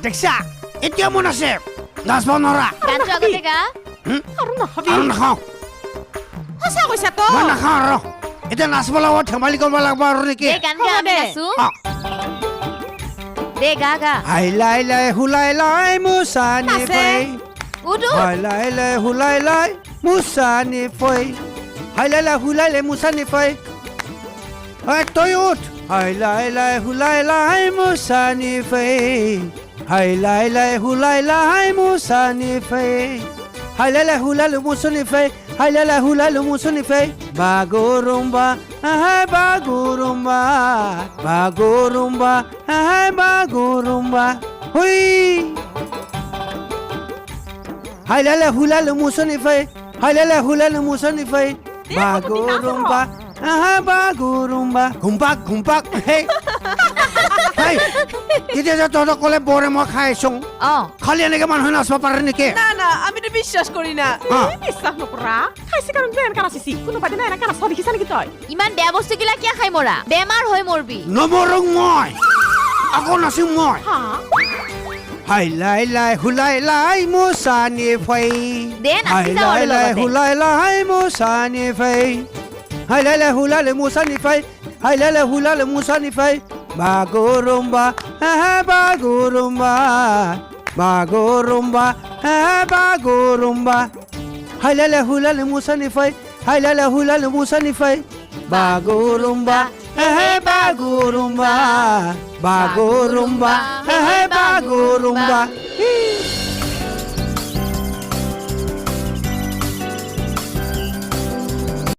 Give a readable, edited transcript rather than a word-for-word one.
দেখছা এতিয়া মন আছে নাচব নৰা গানটো আগতে গা আৰু নহবি আৰু নাখাওঁ সঁচা কৈছা তো মই নাখাওঁ আৰু এতিয়া নাচব লাগিব ধেমালি কৰিব লাগিব আৰু নেকি দে গান গা আমি নাচো দে গা গা হাইলাই লাই হুলাই লাই মুছানি নাচে। ফৈ উঠো হাইলাই লাই হুলাই লাই মুছানি ফৈ হাইলাই লাই হুলাই লাই মুছানি ফৈ তই উঠ হাইলাই লাই হুলাই লাই মুছানি ফৈ হাইলাই লাই হুলাই লাই মুছানি ফৈ হাইলাই লাই হুলাই লাই মুছানি ফৈ হাইলাই লাই হুলাই লাই মুছানি ফৈ বাগৰুম্বা বাগৰুম্বা বাগৰুম্বা বাগৰুম্বা হুই হাইলাই লাই হুলাই লাই মুছানি ফৈ হাইলাই লাই হুলাই লাই মুছানি ফৈ বাগৰুম্বা বাগৰুম্বা ঘুম্পাক ঘুম্পাক হেই এতিয়া যে তহঁতক ক'লে বৰে মই খাই আছোঁ খালি এনেকে মানুহে নাচিব পাৰে নেকি না না আমিতো বিশ্বাস করি না অ। বিশ্বাস নকৰা খাইছে কাৰণ এনেকা নাচিছি কোনোবা দিনা এনেকা নাচা দেখিছা নেকি তই ইমান বেয়া বস্তু গিলা কিয় খাই মৰা বেমাৰ হৈ মৰবি নমৰোঁ মই আকৌ নাচিম মই হা হাইলাই লাই হুলাই লাই মুছানি ফৈ দে নাচি যাওঁ আৰু হাইলাই লাই লগতে হুলাই লাই মুছানি ফৈ হাইলাই লাই হুলাই লাই মুছানি ফৈ হাইলাই লাই হুলাই লাই মুছানি ফৈ বাগৰুম্বা বাগৰুম্বা বাগৰুম্বা বাগৰুম্বা হাইলাই লাই হুলাই লাই মুছানি ফৈ হাইলাই লাই হুলাই লাই মুছানি ফৈ বাগৰুম্বা বাগৰুম্বা বাগৰুম্বা বাগৰুম্বা